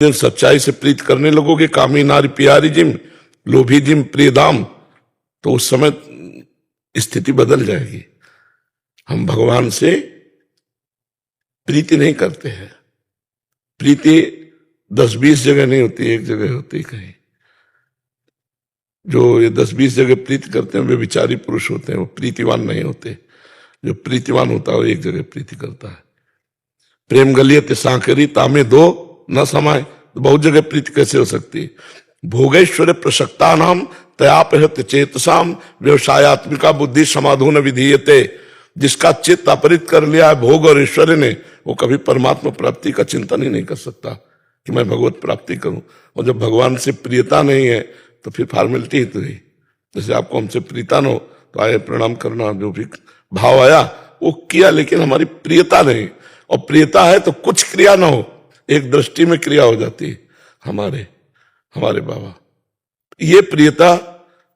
दिन सच्चाई से प्रीत करने लगोगे, कामी नारी प्यारी जिम, लोभी जिम प्रिय दाम, तो उस समय स्थिति बदल जाएगी। हम भगवान से प्रीति नहीं करते हैं। प्रीति 10-20 जगह नहीं होती, एक जगह होती कहीं। जो ये 10-20 जगह प्रीति करते हैं वे विचारी पुरुष होते हैं, वो प्रीतिवान नहीं होते। जो प्रीतिवान होता है वो एक जगह प्रीति करता है। प्रेम गलियत सांकरी तामे दो न समाये, तो बहुत जगह प्रीति कैसे हो सकती है। भोगेश्वर प्रसक्ता नाम तयापहत चेतसाम व्यवसायत्मिका बुद्धि समाधो न विधीयते। जिसका चित्त अपहृत कर लिया है भोग और ऐश्वर्य ने, वो कभी परमात्मा प्राप्ति का चिंतन ही नहीं कर सकता कि मैं भगवत प्राप्ति करूं। और जब भगवान से प्रियता नहीं है तो फिर फॉर्मेलिटी ही तो है। जैसे आपको हमसे प्रीता न हो तो आए प्रणाम करना, जो भी भाव आया वो किया, लेकिन हमारी प्रियता नहीं। और प्रियता है तो कुछ क्रिया ना हो, एक दृष्टि में क्रिया हो जाती है। हमारे बाबा, ये प्रियता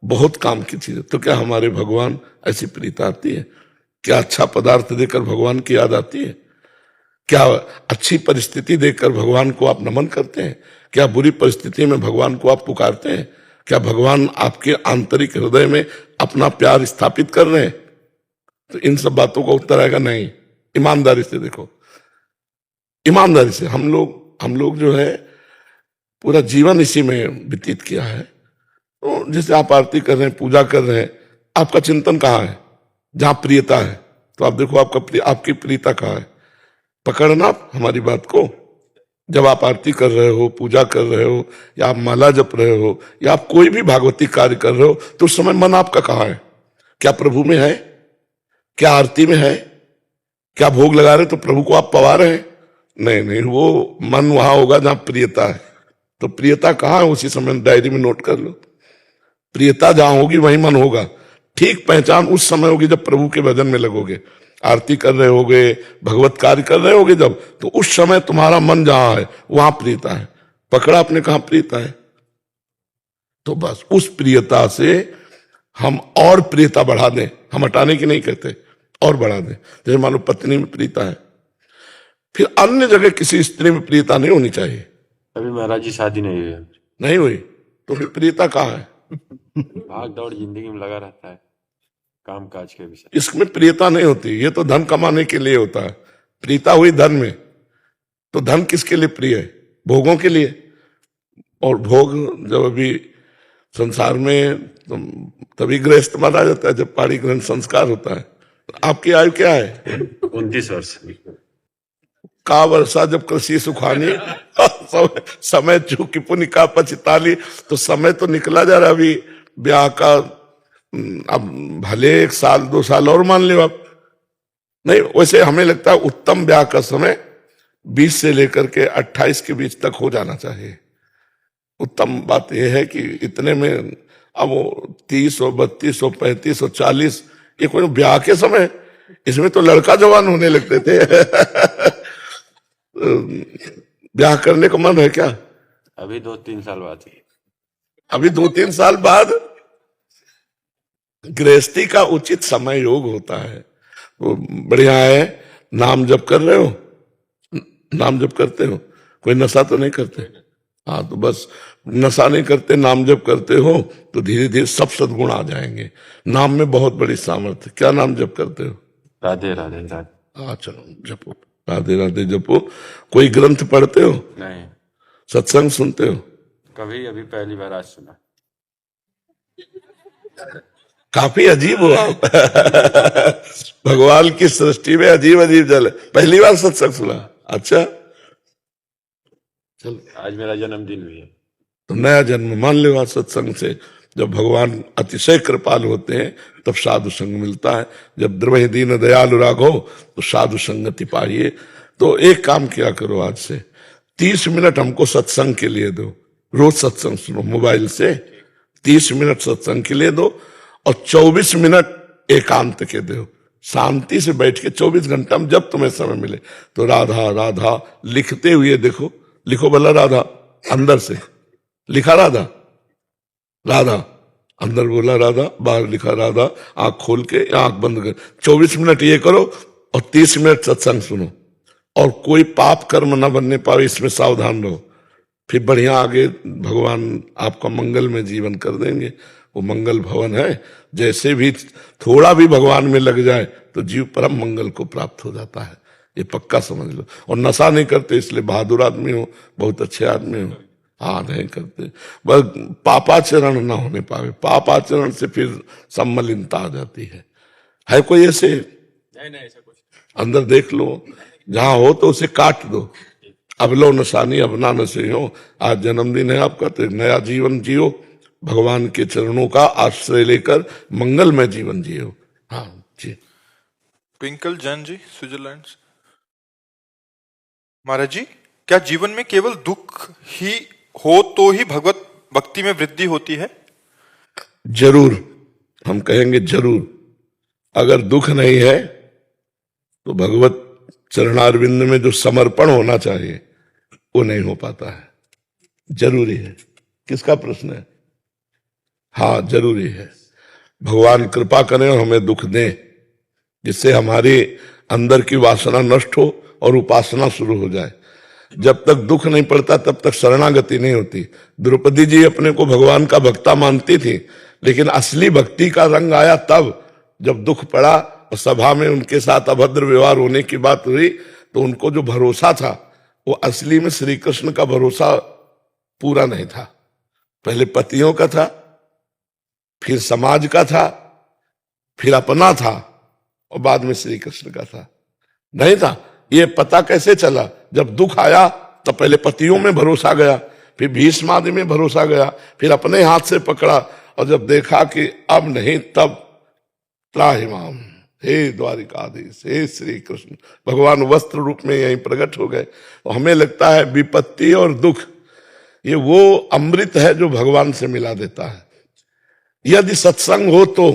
बहुत काम की चीज है। तो क्या हमारे भगवान ऐसी प्रियता आती है? क्या अच्छा पदार्थ देकर भगवान की याद आती है? क्या अच्छी परिस्थिति देकर भगवान को आप नमन करते हैं? क्या बुरी परिस्थिति में भगवान को आप पुकारते हैं? क्या भगवान आपके आंतरिक हृदय में अपना प्यार स्थापित कर रहे हैं? तो इन सब बातों का उत्तर आएगा नहीं। ईमानदारी से देखो, ईमानदारी से हम लोग जो है पूरा जीवन इसी में व्यतीत किया है। तो जैसे आप आरती कर रहे हैं, पूजा कर रहे हैं, आपका चिंतन कहाँ है? जहां प्रियता है तो आप देखो आपकी प्रियता कहाँ है। पकड़ना आप हमारी बात को। जब आप आरती कर रहे हो, पूजा कर रहे हो, या आप माला जप रहे हो, या आप कोई भी भागवती कार्य कर रहे हो, तो उस समय मन आपका कहाँ है? क्या प्रभु में है? क्या आरती में है? क्या भोग लगा रहे तो प्रभु को आप पवा रहे हैं? नहीं, वो मन वहां होगा जहां प्रियता है। तो प्रियता कहाँ है उसी समय डायरी में नोट कर लो। प्रियता जहां होगी वहीं मन होगा। ठीक पहचान उस समय होगी जब प्रभु के भजन में लगोगे, आरती कर रहे होगे, भगवत कार्य कर रहे होगे जब, तो उस समय तुम्हारा मन जहां है वहां प्रियता है। पकड़ा आपने कहां प्रियता है? तो बस उस प्रियता से हम और प्रियता बढ़ा दें। हम हटाने की नहीं कहते, और बढ़ा दें। जैसे मान लो पत्नी में प्रियता है, फिर अन्य जगह किसी स्त्री में प्रियता नहीं होनी चाहिए। अभी महाराज जी शादी नहीं हुई तो फिर प्रियता कहाँ है? भाग दौड़ जिंदगी में लगा रहता है, काम काज के विषय। इसमें प्रियता नहीं होती, ये तो धन कमाने के लिए होता है। प्रियता हुई धन में, तो धन किसके लिए प्रिय है? भोगों के लिए। और भोग जब अभी संसार में तो तभी गृहस्थ माना जाता है जब पाणी ग्रहण संस्कार होता है। आपकी आयु क्या है? 29 वर्ष। का वर्षा जब कृषि सुखानी समय चूकी पुण्य का पचिताली। तो समय तो निकला जा रहा अभी ब्याह का। अब भले 1 साल 2 साल और मान लो आप। नहीं, वैसे हमें लगता है उत्तम ब्याह का समय 20 से लेकर के 28 के बीच तक हो जाना चाहिए। उत्तम बात यह है कि इतने में अब 30 और 32 और 35 और 40, ये कोई ब्याह के समय, इसमें तो लड़का जवान होने लगते थे। ब्याह करने का मन है क्या? अभी 2-3 साल बाद। अभी 2-3 साल बाद गृहस्थी का उचित समय योग होता है। तो बढ़िया है। नाम जप कर रहे हो, नाम जप करते हो, कोई नशा तो नहीं करते? हाँ, तो बस नशा नहीं करते, नाम जप करते हो तो धीरे धीरे सब सद्गुण आ जाएंगे। नाम में बहुत बड़ी सामर्थ्य। क्या नाम जप करते हो? राधे राधे राधे। हाँ, चलो जपो, राधे राधे जपो। कोई ग्रंथ पढ़ते हो? नहीं। सत्संग सुनते हो? कभी, अभी पहली बार आज सुना। काफी अजीब हो आप। भगवान की सृष्टि में अजीब अजीब जल। पहली बार सत्संग सुना? अच्छा, चलो आज मेरा जन्मदिन भी है। तो नया जन्म मान लो आज सत्संग से। जब भगवान अतिशय कृपाल होते हैं तब साधु संग मिलता है। जब द्रवहि दीन दयालु राघो तो साधु संगति पाइए। तो एक काम किया करो, आज से 30 मिनट हमको सत्संग के लिए दो। रोज सत्संग सुनो मोबाइल से, 30 मिनट सत्संग के लिए दो और 24 मिनट एकांत के दो। शांति से बैठ के 24 घंटा में जब तुम्हें समय मिले तो राधा राधा लिखते हुए देखो। लिखो भला राधा, अंदर से लिखा राधा, राधा अंदर बोला राधा, बाहर लिखा राधा। आंख खोल के आंख बंद कर 24 मिनट ये करो और 30 मिनट सत्संग सुनो। और कोई पाप कर्म न बनने पावे, इसमें सावधान रहो। फिर बढ़िया आगे भगवान आपका मंगल में जीवन कर देंगे। वो मंगल भवन है, जैसे भी थोड़ा भी भगवान में लग जाए तो जीव परम मंगल को प्राप्त हो जाता है, ये पक्का समझ लो। और नशा नहीं करते इसलिए बहादुर आदमी हो, बहुत अच्छे आदमी हो। हाँ, नहीं करते, बस पापाचरण ना होने पावे, पापाचरण से फिर सम्मलिनता आ जाती है कोई ऐसे? नहीं ऐसा कुछ अंदर देख लो, जहां हो तो उसे काट दो। अब लो नशानी अब ना नशे हो। आज जन्मदिन है आपका, तो नया जीवन जियो, भगवान के चरणों का आश्रय लेकर मंगल में जीवन जियो। हाँ जी। Twinkle Jain ji, Switzerland. महाराज जी, क्या जीवन में केवल दुख ही हो तो ही भगवत भक्ति में वृद्धि होती है? जरूर, हम कहेंगे जरूर। अगर दुख नहीं है तो भगवत चरणारविंद में जो समर्पण होना चाहिए वो नहीं हो पाता है। जरूरी है। किसका प्रश्न है? हाँ, जरूरी है। भगवान कृपा करें और हमें दुख दें, जिससे हमारे अंदर की वासना नष्ट हो और उपासना शुरू हो जाए। जब तक दुख नहीं पड़ता तब तक शरणागति नहीं होती। द्रौपदी जी अपने को भगवान का भक्ता मानती थी, लेकिन असली भक्ति का रंग आया तब जब दुख पड़ा और सभा में उनके साथ अभद्र व्यवहार होने की बात हुई, तो उनको जो भरोसा था वो असली में श्री कृष्ण का भरोसा पूरा नहीं था। पहले पतियों का था, फिर समाज का था, फिर अपना था, और बाद में श्री कृष्ण का था। नहीं था। ये पता कैसे चला? जब दुख आया तो पहले पतियों में भरोसा गया, फिर भीष्म आदि में भरोसा गया, फिर अपने हाथ से पकड़ा, और जब देखा कि अब नहीं, तब त्राहिमाम, हे द्वारिकाधीश, हे श्री कृष्ण, भगवान वस्त्र रूप में यहीं प्रकट हो गए। तो हमें लगता है विपत्ति और दुख ये वो अमृत है जो भगवान से मिला देता है। यदि सत्संग हो तो,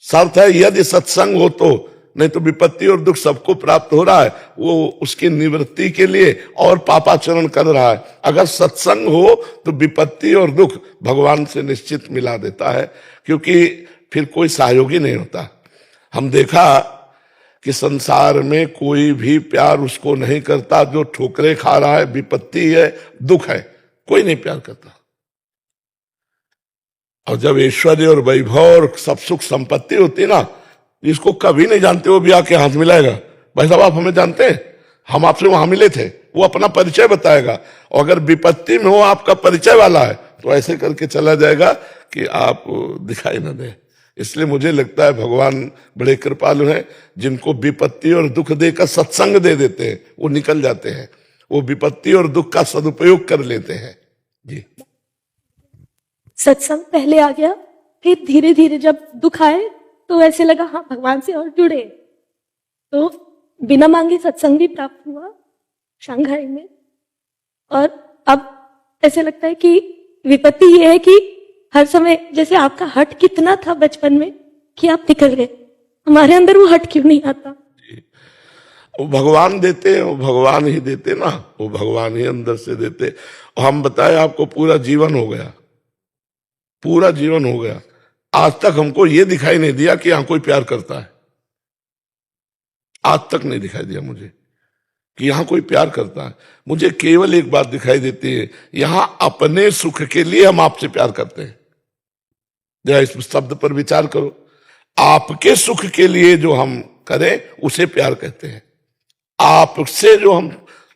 शर्त है यदि सत्संग हो तो, नहीं तो विपत्ति और दुख सबको प्राप्त हो रहा है, वो उसकी निवृत्ति के लिए और पापाचरण कर रहा है। अगर सत्संग हो तो विपत्ति और दुख भगवान से निश्चित मिला देता है, क्योंकि फिर कोई सहयोगी नहीं होता। हम देखा कि संसार में कोई भी प्यार उसको नहीं करता जो ठोकरे खा रहा है, विपत्ति है, दुख है, कोई नहीं प्यार करता। और जब ऐश्वर्य और वैभव और सब सुख संपत्ति होती ना, जिसको कभी नहीं जानते वो भी आके हाथ मिलाएगा, भाई साहब आप हमें जानते हैं, हम आपसे वहां मिले थे, वो अपना परिचय बताएगा। और अगर विपत्ति में हो आपका परिचय वाला है तो ऐसे करके चला जाएगा कि आप दिखाई न दे। इसलिए मुझे लगता है भगवान बड़े कृपालु हैं, जिनको विपत्ति और दुख देकर सत्संग दे देते हैं, वो निकल जाते हैं, वो विपत्ति और दुख का सदुपयोग कर लेते हैं। जी, सत्संग पहले आ गया, फिर धीरे धीरे जब दुख आए तो ऐसे लगा हाँ भगवान से और जुड़े, तो बिना मांगे सत्संग भी प्राप्त हुआ शंघाई में। और अब ऐसे लगता है कि विपत्ति ये है कि हर समय जैसे आपका हट कितना था बचपन में कि आप निकल गए, हमारे अंदर वो हट क्यों नहीं आता? वो भगवान देते हैं, वो भगवान ही देते ना, वो भगवान ही अंदर से देते। और हम बताए आपको पूरा जीवन हो गया, पूरा जीवन हो गया, आज तक हमको ये दिखाई नहीं दिया कि यहां कोई प्यार करता है। आज तक नहीं दिखाई दिया मुझे कि यहां कोई प्यार करता है। मुझे केवल एक बात दिखाई देती है, यहां अपने सुख के लिए हम आपसे प्यार करते हैं। जरा इस शब्द पर विचार करो, आपके सुख के लिए जो हम करें उसे प्यार कहते हैं। आपसे जो हम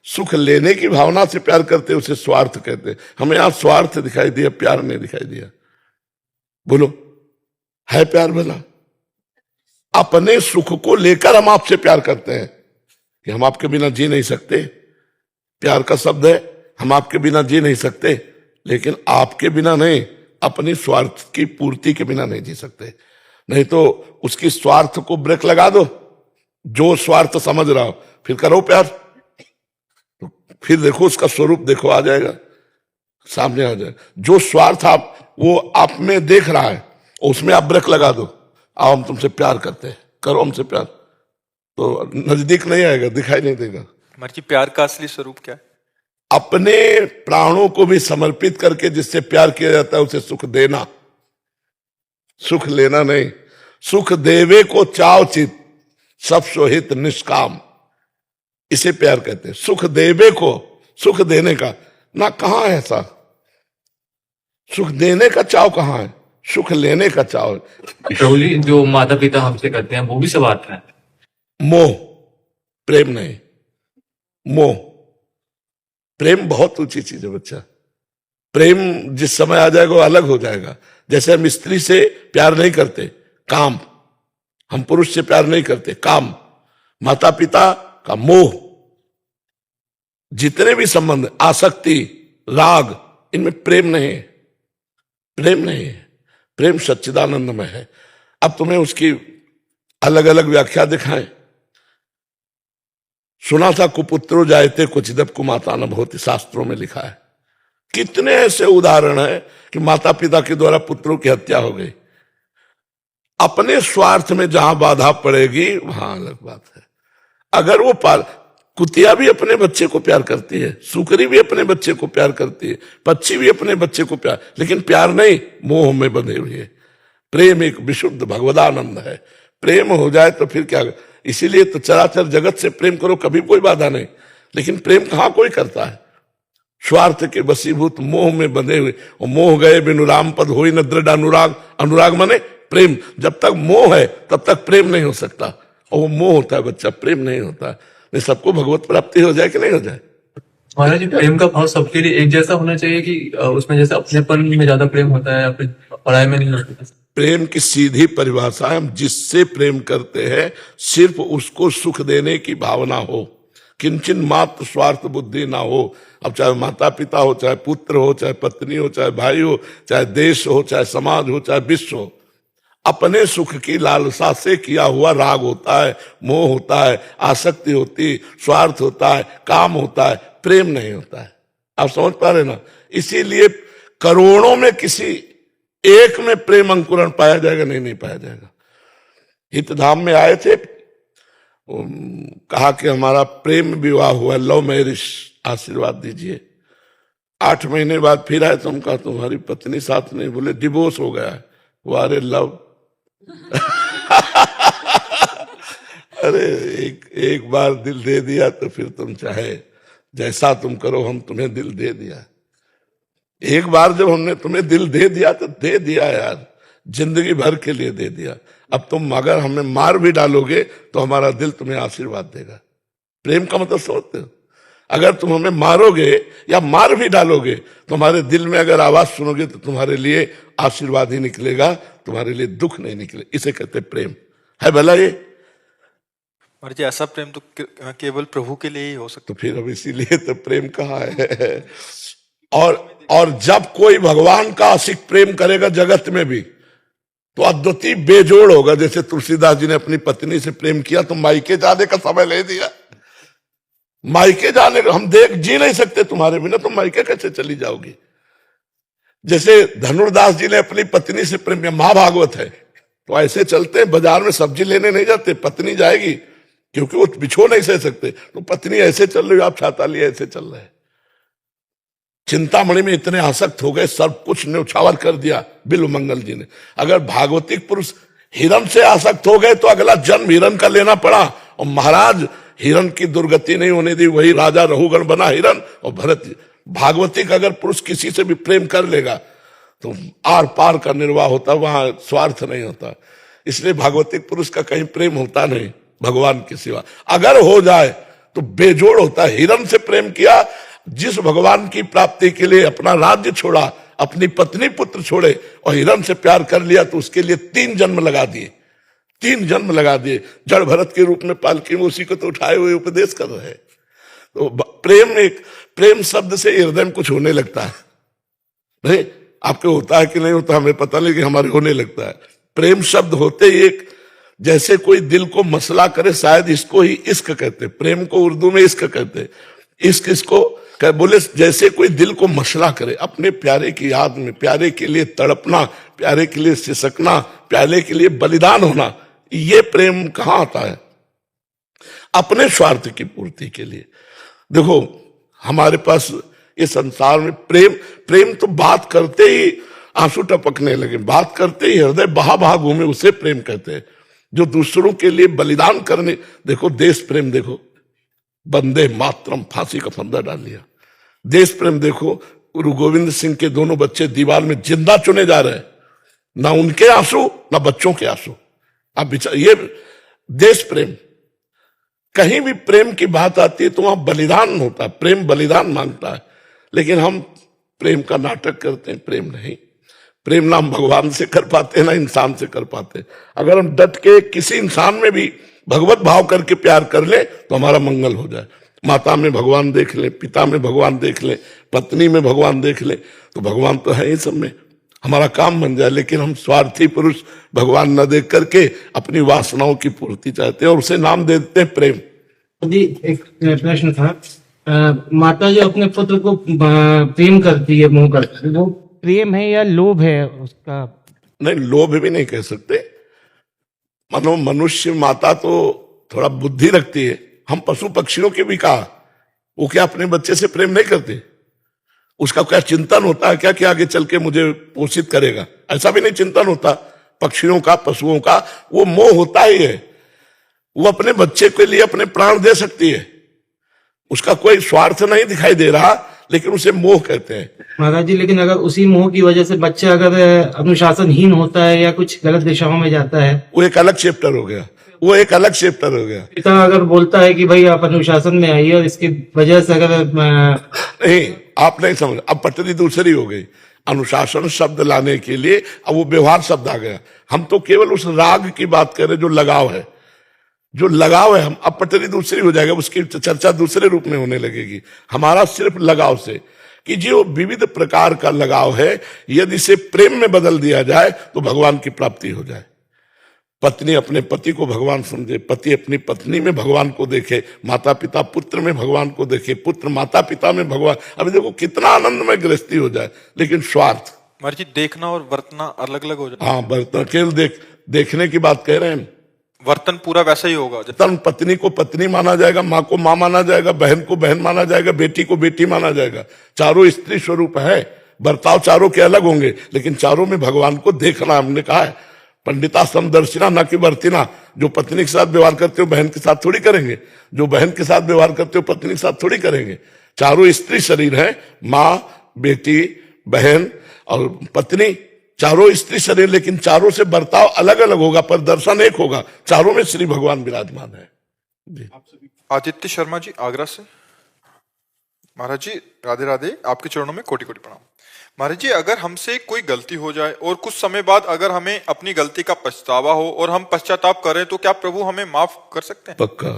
सुख लेने की भावना से प्यार करते हैं उसे स्वार्थ कहते हैं। हमें यहां स्वार्थ दिखाई दिया, प्यार नहीं दिखाई दिया। बोलो, है प्यार भला? अपने सुख को लेकर हम आपसे प्यार करते हैं कि हम आपके बिना जी नहीं सकते, प्यार का शब्द है, हम आपके बिना जी नहीं सकते, लेकिन आपके बिना नहीं, अपनी स्वार्थ की पूर्ति के बिना नहीं जी सकते। नहीं तो उसकी स्वार्थ को ब्रेक लगा दो, जो स्वार्थ समझ रहा हो फिर करो प्यार, तो फिर देखो उसका स्वरूप देखो, आ जाएगा, सामने आ जाएगा। जो स्वार्थ वो आप में देख रहा है उसमें आप ब्रेक लगा दो, आओ हम तुमसे प्यार करते हैं, करो हमसे प्यार, तो नजदीक नहीं आएगा, दिखाई नहीं देगा। हमारी प्यार का असली स्वरूप क्या है? अपने प्राणों को भी समर्पित करके जिससे प्यार किया जाता है उसे सुख देना, सुख लेना नहीं। सुख देवे को चाव चित, सब सोहित निष्काम, इसे प्यार कहते हैं। सुख देवे को, सुख देने का, ना, कहां है ऐसा? सुख देने का चाव कहां है? सुख लेने का चाव है। प्रभु जी, जो माता पिता हमसे करते हैं वो भी सब आता है। मोह, प्रेम नहीं। मोह, प्रेम बहुत ऊंची चीज है बच्चा। प्रेम जिस समय आ जाएगा वो अलग हो जाएगा। जैसे हम स्त्री से प्यार नहीं करते, काम। हम पुरुष से प्यार नहीं करते, काम। माता पिता का मोह, जितने भी संबंध, आसक्ति, राग, इनमें प्रेम नहीं है। प्रेम नहीं है। प्रेम सच्चिदानंदमय है। अब तुम्हें उसकी अलग अलग व्याख्या दिखाएं। सुना था कुपुत्रो जायते क्वचिदप कुमाता न भवति, शास्त्रों में लिखा है। कितने ऐसे उदाहरण हैं कि माता पिता के द्वारा पुत्रों की हत्या हो गई। अपने स्वार्थ में जहां बाधा पड़ेगी वहां अलग बात है। अगर वो कुतिया भी अपने बच्चे को प्यार करती है, सुकरी भी अपने बच्चे को प्यार करती है, पक्षी भी अपने बच्चे को प्यार, लेकिन प्यार नहीं, मोह में बंधे हुए है। प्रेम एक विशुद्ध भगवदानंद है। प्रेम हो जाए तो फिर क्या? इसीलिए तो चराचर जगत से प्रेम करो, कभी कोई बाधा नहीं। लेकिन प्रेम कहां कोई करता है? स्वार्थ के वशीभूत मोह में बंधे हुए। और मोह गए बिनु राम पद होई न दृढ़ अनुराग। अनुराग माने प्रेम। जब तक मोह है तब तक प्रेम नहीं हो सकता। और वो मोह होता है बच्चा, प्रेम नहीं होता। नहीं, सबको भगवत प्राप्ति हो जाए कि नहीं हो जाए? महाराज जी, प्रेम का भाव सबके लिए एक जैसा होना चाहिए कि उसमें जैसे अपनेपन में ज्यादा प्रेम होता है या फिर पढ़ाई में नहीं होता? प्रेम की सीधी परिभाषा है, हम जिससे प्रेम करते हैं सिर्फ उसको सुख देने की भावना हो, किंचन मात्र स्वार्थ बुद्धि ना हो। अब चाहे माता पिता हो, चाहे पुत्र हो, चाहे पत्नी हो, चाहे भाई हो, चाहे देश हो, चाहे समाज हो, चाहे विश्व हो, अपने सुख की लालसा से किया हुआ राग होता है, मोह होता है, आसक्ति होती है, स्वार्थ होता है, काम होता है, प्रेम नहीं होता है। आप समझ पा रहे ना? इसीलिए करोड़ों में किसी एक में प्रेम अंकुरण पाया जाएगा? नहीं पाया जाएगा। हितधाम में आए थे, कहा कि हमारा प्रेम विवाह हुआ, लव मैरिज, आशीर्वाद दीजिए। 8 महीने बाद फिर आए तो हम कहा तुम्हारी पत्नी साथ नहीं, बोले डिवोर्स हो गया है। वो अरे लव अरे एक बार दिल दे दिया तो फिर तुम चाहे जैसा तुम करो, हम तुम्हें दिल दे दिया। एक बार जब हमने तुम्हें दिल दे दिया तो दे दिया यार, जिंदगी भर के लिए दे दिया। अब तुम अगर हमें मार भी डालोगे तो हमारा दिल तुम्हें आशीर्वाद देगा। प्रेम का मतलब सोचते हो? अगर तुम हमें मारोगे या मार भी डालोगे तो हमारे दिल में अगर आवाज सुनोगे तो तुम्हारे लिए आशीर्वाद ही निकलेगा, तुम्हारे लिए दुख नहीं निकले। इसे कहते प्रेम है भला ये। और जी ऐसा प्रेम तो केवल प्रभु के लिए ही हो सकता। तो फिर अब इसीलिए तो प्रेम कहाँ है। और जब कोई भगवान का आशिक प्रेम करेगा जगत में भी तो अद्वितीय बेजोड़ होगा। जैसे तुलसीदास जी ने अपनी पत्नी से प्रेम किया तो मायके जाने का समय ले दिया। मायके जाने का हम जी नहीं सकते तुम्हारे बिना, तुम मायके कैसे चली जाओगी? जैसे धनुर्दास जी ने अपनी पत्नी से प्रेम किया, महाभागवत है, तो ऐसे चलते हैं बाजार में सब्जी लेने नहीं जाते, पत्नी जाएगी क्योंकि वो बिछो नहीं सह सकते, तो पत्नी ऐसे चल रही, आप छाता लिए ऐसे चल रहे हैं। चिंतामणि में इतने आसक्त हो गए, सब कुछ न्यौछावर कर दिया बिल्व मंगल जी ने। अगर भागवतिक पुरुष हिरण से आसक्त हो गए तो अगला जन्म हिरण का लेना पड़ा, और महाराज हिरण की दुर्गति नहीं होने दी, वही राजा रहुगण बना हिरण। और भरत भागवतिक अगर पुरुष किसी से भी प्रेम कर लेगा तो आर पार का निर्वाह होता, वहां स्वार्थ नहीं होता। इसलिए भागवतिक पुरुष का कहीं प्रेम होता नहीं भगवान के सिवा। अगर हो जाए तो बेजोड़ होता है। हिरण से प्रेम किया, जिस भगवान की प्राप्ति के लिए अपना राज्य छोड़ा, अपनी पत्नी पुत्र छोड़े और हिरण से प्यार कर लिया, तो उसके लिए 3 जन्म लगा दिए, 3 जन्म लगा दिए। जड़ भरत के रूप में पालकी में उसी को तो उठाए हुए उपदेश कर रहे हैं। तो प्रेम शब्द से हृदय में कुछ होने लगता है। नहीं, आपके होता है कि नहीं होता हमें पता नहीं, कि हमारे होने लगता है। प्रेम शब्द होते ही एक जैसे कोई दिल को मसला करे, शायद इसको ही इश्क कहते। प्रेम को उर्दू में इश्क कहते। इश्क इसको बोले जैसे कोई दिल को मसला करे, अपने प्यारे की याद में, प्यारे के लिए तड़पना, प्यारे के लिए सिसकना, प्यारे के लिए बलिदान होना। ये प्रेम कहां आता है? अपने स्वार्थ की पूर्ति के लिए। देखो हमारे पास इस संसार में प्रेम तो बात करते ही आंसू टपकने लगे, बात करते ही हृदय बहा बहा घूमे, उसे प्रेम कहते हैं। जो दूसरों के लिए बलिदान करने, देखो देश प्रेम, देखो वंदे मातरम, फांसी का फंदा डाल लिया। देश प्रेम देखो, गुरु गोविंद सिंह के दोनों बच्चे दीवार में जिंदा चुने जा रहे हैं, ना उनके आंसू ना बच्चों के आंसू। आप विचार, ये देश प्रेम। कहीं भी प्रेम की बात आती है तो वहां बलिदान होता है, प्रेम बलिदान मांगता है। लेकिन हम प्रेम का नाटक करते हैं, प्रेम नहीं। प्रेम ना हम भगवान से कर पाते ना इंसान से कर पाते। अगर हम डट के किसी इंसान में भी भगवत भाव करके प्यार कर ले तो हमारा मंगल हो जाए। माता में भगवान देख ले, पिता में भगवान देख ले, पत्नी में भगवान देख ले, तो भगवान तो है ही सब में, हमारा काम बन जाए। लेकिन हम स्वार्थी पुरुष भगवान न देख करके अपनी वासनाओं की पूर्ति चाहते हैं और उसे नाम दे देते हैं प्रेम। जी, एक प्रश्न था। माता जो अपने पुत्र को प्रेम करती है, मोह करती है, वो प्रेम है या लोभ है उसका? नहीं, लोभ भी नहीं कह सकते। मानो मनुष्य माता तो थोड़ा बुद्धि रखती है, हम पशु पक्षियों के भी कहा, वो क्या अपने बच्चे से प्रेम नहीं करते? उसका क्या चिंतन होता है क्या कि आगे चल के मुझे पोषित करेगा? ऐसा भी नहीं चिंतन होता पक्षियों का, पशुओं का। वो मोह होता ही है, वो अपने बच्चे के लिए अपने प्राण दे सकती है, उसका कोई स्वार्थ नहीं दिखाई दे रहा, लेकिन उसे मोह कहते हैं। महाराज जी, लेकिन अगर उसी मोह की वजह से बच्चा अगर अनुशासनहीन होता है या कुछ गलत दिशाओं में जाता है, वो एक अलग चैप्टर हो गया, वो एक अलग चैप्टर हो गया। पिता अगर बोलता है कि भाई आप अनुशासन में आइए और इसकी वजह से अगर नहीं, आप नहीं समझ, अब पटरी दूसरी हो गई। अनुशासन शब्द लाने के लिए अब वो व्यवहार शब्द आ गया। हम तो केवल उस राग की बात कर रहे जो लगाव है, जो लगाव है। हम अब पटरी दूसरी हो जाएगा, उसकी चर्चा दूसरे रूप में होने लगेगी। हमारा सिर्फ लगाव से, कि जो विविध प्रकार का लगाव है, यदि इसे प्रेम में बदल दिया जाए तो भगवान की प्राप्ति हो जाए। पत्नी अपने पति को भगवान समझे, पति अपनी पत्नी में भगवान को देखे, माता पिता पुत्र में भगवान को देखे, पुत्र माता पिता में भगवान। अभी देखो कितना आनंदमय गृहस्थी हो जाए, लेकिन स्वार्थ। महाराज जी, देखना और वर्तना अलग अलग हो जाए। हाँ, बर्तन केवल देखने की बात कह रहे हैं। वर्तन पूरा वैसा ही होगा। तन पत्नी को पत्नी माना जाएगा, माँ को माँ माना जाएगा, बहन को बहन माना जाएगा, बेटी को बेटी माना जाएगा। चारों स्त्री स्वरूप है, बर्ताव चारों के अलग होंगे, लेकिन चारों में भगवान को देखना। हमने कहा है पंडिता समदर्शिना न कि वर्तिना। जो पत्नी के साथ व्यवहार करते हो बहन के साथ थोड़ी करेंगे, जो बहन के साथ व्यवहार करते हो पत्नी के साथ थोड़ी करेंगे। चारों स्त्री शरीर है, माँ, बेटी, बहन और पत्नी, चारों स्त्री शरीर, लेकिन चारों से बर्ताव अलग अलग होगा, पर दर्शन एक होगा। चारों में श्री भगवान विराजमान है। जी। आदित्य शर्मा जी, आगरा से। महाराज जी, राधे राधे, आपके चरणों में कोटि कोटि प्रणाम। महाराज जी, अगर हमसे कोई गलती हो जाए और कुछ समय बाद अगर हमें अपनी गलती का पछतावा हो और हम पश्चाताप करें, तो क्या प्रभु हमें माफ कर सकते हैं? पक्का,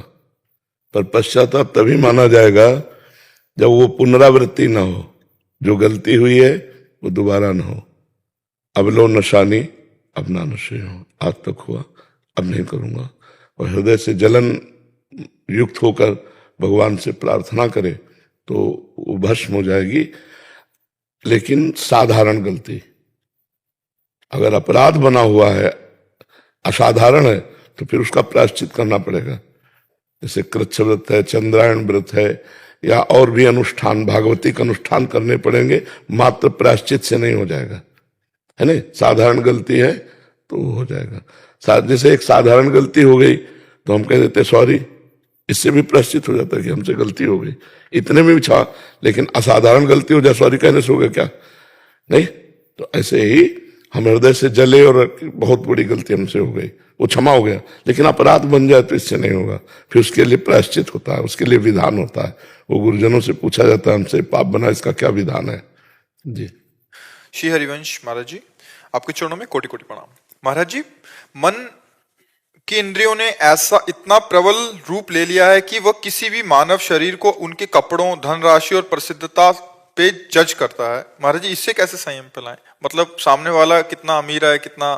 पर पश्चाताप तभी माना जाएगा जब वो पुनरावृत्ति ना हो। जो गलती हुई है वो दोबारा ना हो। अब लो नशानी अब ना नशे हो, आज तक हुआ अब नहीं करूंगा, और हृदय से जलन युक्त होकर भगवान से प्रार्थना करे तो वो भस्म हो जाएगी। लेकिन साधारण गलती, अगर अपराध बना हुआ है, असाधारण है, तो फिर उसका प्रायश्चित करना पड़ेगा। जैसे कृच्छ व्रत है, चंद्रायण व्रत है, या और भी अनुष्ठान, भागवतिक अनुष्ठान करने पड़ेंगे। मात्र प्रायश्चित से नहीं हो जाएगा, है ना। साधारण गलती है तो हो जाएगा। जैसे एक साधारण गलती हो गई तो हम कह देते सॉरी, इससे भी प्रायश्चित हो जाता है कि हमसे गलती हो गई, इतने में भी छा। लेकिन असाधारण गलती हो जाए, सॉरी कहने से हो गया क्या? नहीं। तो ऐसे ही हम हृदय से जले और बहुत बड़ी गलती हमसे हो गई, वो क्षमा हो गया, लेकिन अपराध बन जाए तो इससे नहीं होगा। फिर उसके लिए प्रायश्चित होता है, उसके लिए विधान होता है। वो गुरुजनों से पूछा जाता है, हमसे पाप बना, इसका क्या विधान है? जी। श्री हरिवंश महाराज जी, आपके चरणों में कोटि कोटि प्रणाम। महाराज जी, मन की इंद्रियों ने ऐसा इतना प्रबल रूप ले लिया है कि वह किसी भी मानव शरीर को उनके कपड़ों, धनराशि और प्रसिद्धता पे जज करता है। महाराज जी, इससे कैसे संयम फैलाएं? मतलब सामने वाला कितना अमीर है, कितना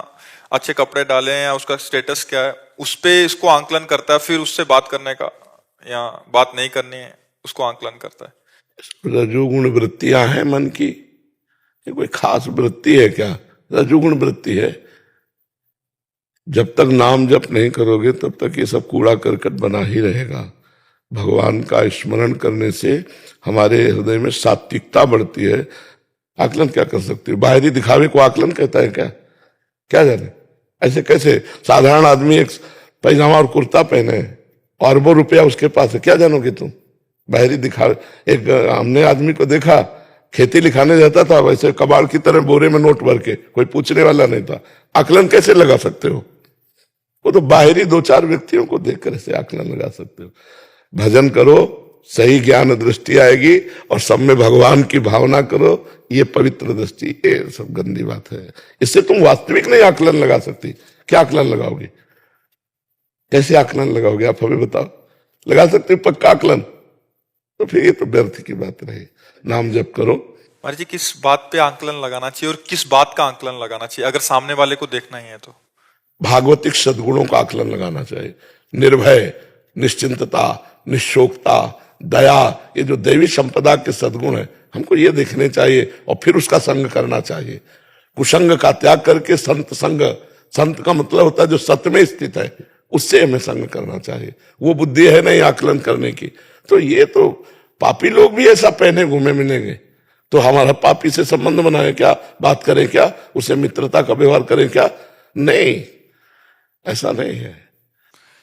अच्छे कपड़े डाले हैं, उसका स्टेटस क्या है, उस पे इसको आंकलन करता है, फिर उससे बात करने का या बात नहीं करनी है उसको आंकलन करता है। रजोगुण वृत्तियां हैं मन की, ये कोई खास वृत्ति है क्या? रजोगुण वृत्ति है। जब तक नाम जप नहीं करोगे तब तक ये सब कूड़ा करकट बना ही रहेगा। भगवान का स्मरण करने से हमारे हृदय में सात्विकता बढ़ती है। आकलन क्या कर सकते हो? बाहरी दिखावे को आकलन कहता है क्या? क्या जाने, ऐसे कैसे? साधारण आदमी एक पैजामा और कुर्ता पहने और अरबों रुपया उसके पास है, क्या जानोगे तुम? बाहरी दिखा। एक हमने आदमी को देखा, खेती लिखाने जाता था, वैसे कबाड़ की तरह बोरे में नोट भर के, कोई पूछने वाला नहीं था। आकलन कैसे लगा सकते हो? वो तो बाहरी दो चार व्यक्तियों को देखकर ऐसे आकलन लगा सकते हो। भजन करो, सही ज्ञान दृष्टि आएगी, और सब में भगवान की भावना करो, ये पवित्र दृष्टि। ये सब गंदी बात है। इससे तुम वास्तविक नहीं आकलन लगा सकती। क्या आकलन लगाओगे? कैसे आकलन लगाओगे? आप हमें बताओ। लगा सकते हो पक्का आकलन? तो फिर ये तो व्यर्थ की बात रही। नाम जप करो। महाराज जी, किस बात पे आंकलन लगाना चाहिए और किस बात का आंकलन लगाना चाहिए अगर सामने वाले को देखना ही है तो? भागवतिक सद्गुणों का आकलन लगाना चाहिए। निर्भय, निश्चिंतता, निशोकता, दया, ये जो देवी संपदा के सद्गुण है, हमको ये देखने चाहिए और फिर उसका संग करना चाहिए। कुसंग का त्याग करके संत संग, संत का मतलब होता है जो सत्य में स्थित है, उससे हमें संग करना चाहिए। वो बुद्धि है नहीं आकलन करने की। तो ये तो पापी लोग भी ऐसा पहने घूमे मिलेंगे, तो हमारा पापी से संबंध बनाए क्या? बात करें क्या? उसे मित्रता का व्यवहार करें क्या? नहीं, ऐसा नहीं है।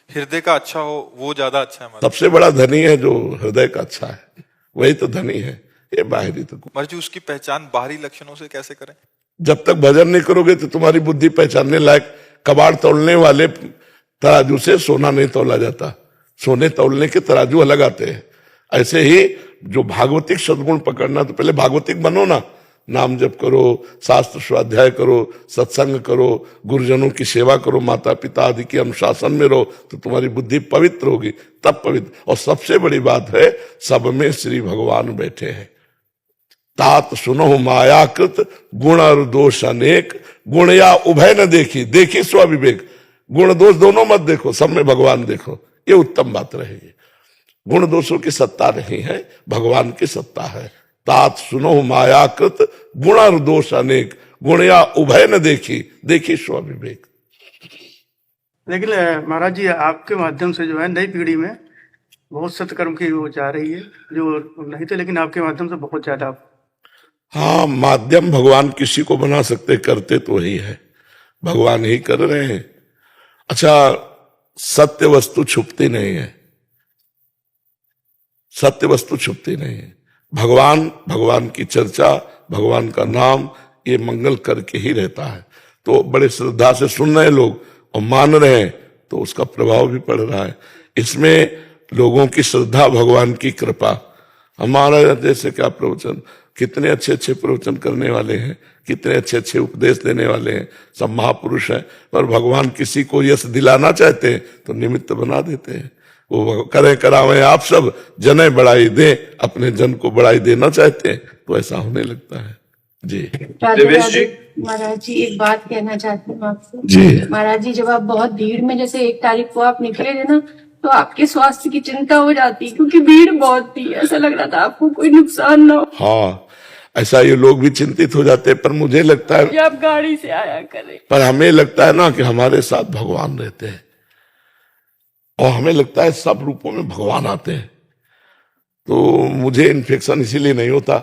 हृदय का अच्छा हो वो ज्यादा अच्छा है महाराज। सबसे बड़ा धनी है जो हृदय का अच्छा है, वही तो धनी है। ये बाहरी तो महाराज जी, उसकी पहचान बाहरी लक्षणों से कैसे करें? जब तक भजन नहीं करोगे तो तुम्हारी बुद्धि पहचानने लायक। कबाड़ तोलने वाले तराजू से सोना नहीं तोला जाता, सोने तोलने के तराजू अलग आते हैं। ऐसे ही जो भागवतिक सद्गुण पकड़ना, तो पहले भागवतिक बनो ना। नाम जप करो, शास्त्र स्वाध्याय करो, सत्संग करो, गुरुजनों की सेवा करो, माता पिता आदि के अनुशासन में रहो, तो तुम्हारी बुद्धि पवित्र होगी, तब पवित्र। और सबसे बड़ी बात है, सब में श्री भगवान बैठे हैं। तात सुनो मायाकृत गुण और दोष अनेक, गुण या उभय न देखी, देखी स्वविवेक। गुण दोष दोनों मत देखो, सब में भगवान देखो, ये उत्तम बात रहेगी। गुण दोषों की सत्ता नहीं है, भगवान की सत्ता है। तात सुनो मायाकृत गुण और दोष अनेक, गुण या उभय न देखी, देखी स्वविवेक। लेकिन महाराज जी, आपके माध्यम से जो है नई पीढ़ी में बहुत सत्कर्म की वो जा रही है, जो नहीं थे, लेकिन आपके माध्यम से बहुत ज्यादा। हाँ, माध्यम भगवान किसी को बना सकते, करते तो वही है, भगवान ही कर रहे हैं। अच्छा, सत्य वस्तु छुपती नहीं है, सत्य वस्तु छुपती नहीं है। भगवान, भगवान की चर्चा, भगवान का नाम, ये मंगल करके ही रहता है। तो बड़े श्रद्धा से सुन रहे लोग और मान रहे हैं, तो उसका प्रभाव भी पड़ रहा है। इसमें लोगों की श्रद्धा, भगवान की कृपा। हमारा जैसे क्या प्रवचन, कितने अच्छे अच्छे प्रवचन करने वाले हैं, कितने अच्छे अच्छे उपदेश देने वाले हैं, सब महापुरुष हैं, पर भगवान किसी को यश दिलाना चाहते हैं तो निमित्त बना देते हैं। वो करें करावें आप सब, जने बढ़ाई दें, अपने जन को बढ़ाई देना चाहते हैं, तो ऐसा होने लगता है। जी देवेश जी, महाराज जी एक बात कहना चाहती हूँ आपसे। जी महाराज जी, जब आप बहुत भीड़ में, जैसे 1 तारीख को आप निकले थे ना, तो आपके स्वास्थ्य की चिंता हो जाती, क्योंकि भीड़ बहुत थी, ऐसा लग रहा था आपको कोई नुकसान ना हो। हाँ, ऐसा ये लोग भी चिंतित हो जाते हैं, पर मुझे लगता है कि आप गाड़ी से आया करें। पर हमें लगता है ना कि हमारे साथ भगवान रहते हैं, और हमें लगता है सब रूपों में भगवान आते हैं। तो मुझे इन्फेक्शन इसीलिए नहीं होता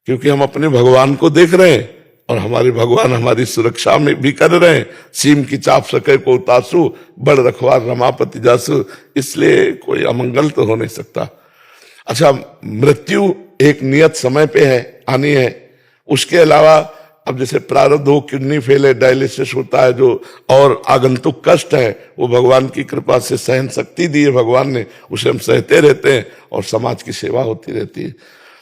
क्योंकि हम अपने भगवान को देख रहे हैं, और हमारे भगवान हमारी सुरक्षा में भी कर रहे हैं। सीम की चाप सके को तासु, बड़ रखवार रमापति जासु, इसलिए कोई अमंगल तो हो नहीं सकता। अच्छा, मृत्यु एक नियत समय पे है, आनी है। उसके अलावा अब जैसे प्रारब्ध हो, किडनी फेल है, डायलिसिस होता है, जो और आगंतुक कष्ट है, वो भगवान की कृपा से सहन शक्ति दी है भगवान ने, उसे हम सहते रहते हैं और समाज की सेवा होती रहती है।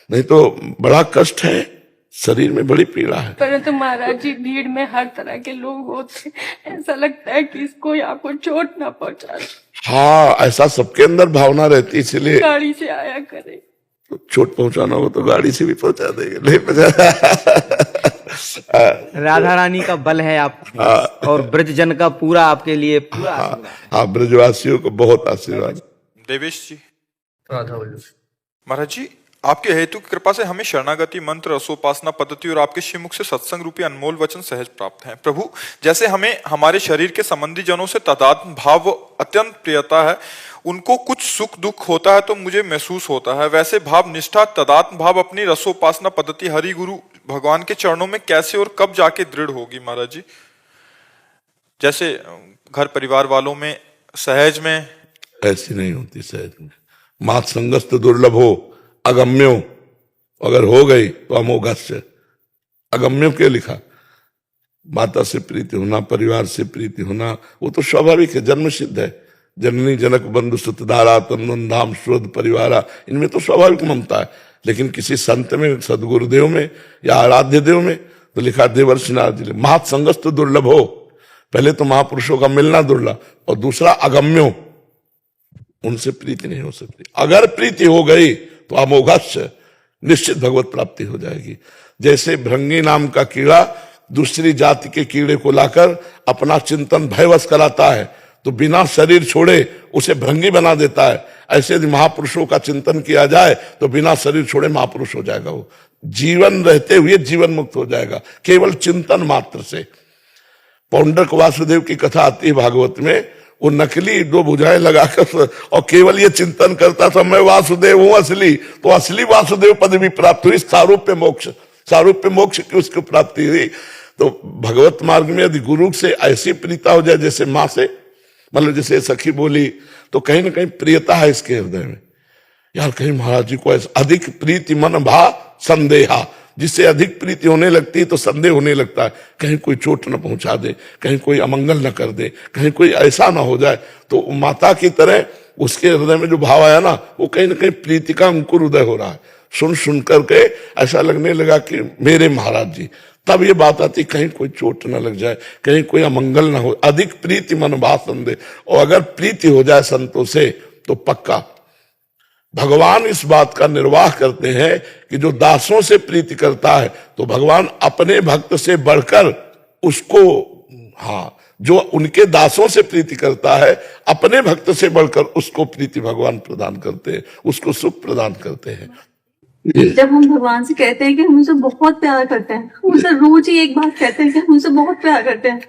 नहीं तो बड़ा कष्ट है, शरीर में बड़ी पीड़ा है। परंतु महाराज जी, भीड़ में हर तरह के लोग होते, ऐसा लगता है कि इसको आपको चोट ना पहुंचा। हाँ, ऐसा सबके अंदर भावना रहती है, इसलिए गाड़ी से आया करे। तो चोट पहुंचाना हो तो गाड़ी से भी पहुंचा देंगे, नहीं पहुंचा। राधा रानी का बल है आप, और ब्रजजन का पूरा आपके लिए पूरा आशीर्वाद। हाँ, ब्रजवासियों को बहुत आशीर्वाद। देवेश जी, राधा वल्लभ। महाराज जी, आपके हेतु की कृपा से हमें शरणागति मंत्र, रसोपासना पद्धति और आपके श्रीमुख से सत्संग रूपी अनमोल वचन सहज प्राप्त हैं। प्रभु, जैसे हमें हमारे शरीर के संबंधी जनों से तादात्म्य भाव अत्यंत प्रियता है, उनको कुछ सुख दुख होता है तो मुझे महसूस होता है, वैसे भाव निष्ठा तादात्म्य भाव अपनी रसोपासना पद्धति हरि गुरु भगवान के चरणों में कैसे और कब जाके दृढ़ होगी महाराज जी? जैसे घर परिवार वालों में सहज में ऐसी नहीं होती सहज में। मात संगस्त दुर्लभो अगम्यो, अगर हो गई तो अमोघस्य। अगम्यो क्यों लिखा? माता से प्रीति होना, परिवार से प्रीति होना, वो तो स्वाभाविक है, जन्म सिद्ध है। जननी जनक बंधु सुतदारा तंदन धाम श्रोध परिवारा, इनमें तो स्वाभाविक ममता है। लेकिन किसी संत में, सदगुरुदेव में या आराध्य देव में तो लिखा देवर्षि नारद जी, महत संगस्त दुर्लभ हो। पहले तो महापुरुषों का मिलना दुर्लभ, और दूसरा अगम्यो, उनसे प्रीति नहीं हो सकती। अगर प्रीति हो गई तो अमोघस्य, निश्चित भगवत प्राप्ति हो जाएगी। जैसे भृंगी नाम का कीड़ा दूसरी जाति के कीड़े को लाकर अपना चिंतन भयवश कराता है, तो बिना शरीर छोड़े उसे भृंगी बना देता है। ऐसे यदि महापुरुषों का चिंतन किया जाए तो बिना शरीर छोड़े महापुरुष हो जाएगा। वो जीवन रहते हुए जीवन मुक्त हो जाएगा, केवल चिंतन मात्र से। पौंडरक वासुदेव की कथा आती है भागवत में, वो नकली दो भुजाएं लगाकर और केवल ये चिंतन करता था, मैं वासुदेव हूं असली, तो असली वासुदेव पद भी प्राप्त हुई। सारूप्य मोक्ष, सारूप्य मोक्ष की उसको प्राप्ति हुई। तो भगवत मार्ग में यदि गुरु से ऐसी प्रीता हो जाए जैसे माँ से, मतलब जैसे सखी बोली, तो कहीं ना कहीं प्रियता है इसके हृदय में। यार कहीं महाराज जी को ऐसा अधिक प्रीति मन भा संदेहा, जिससे अधिक प्रीति होने लगती है तो संदेह होने लगता है, कहीं कोई चोट न पहुंचा दे, कहीं कोई अमंगल न कर दे, कहीं कोई ऐसा ना हो जाए। तो माता की तरह उसके हृदय में जो भाव आया ना, वो कहीं ना कहीं प्रीति का अंकुर उदय हो रहा है। सुन सुन करके ऐसा लगने लगा कि मेरे महाराज जी। तब ये बात आती, कहीं कोई चोट न लग जाए, कहीं कोई अमंगल ना हो। अधिक प्रीति मन भा संदेह, और अगर प्रीति हो जाए संतों से तो पक्का भगवान इस बात का निर्वाह करते हैं कि जो दासों से प्रीति करता है तो भगवान अपने भक्त से बढ़कर उसको, हाँ, जो उनके दासों से प्रीति करता है अपने भक्त से बढ़कर उसको प्रीति भगवान प्रदान करते हैं, उसको सुख प्रदान करते हैं। जब हम भगवान से कहते हैं कि हम उनसे बहुत प्यार करते हैं, हम उनसे रोज ही एक बात कहते हैं कि हम उनसे बहुत प्यार करते हैं,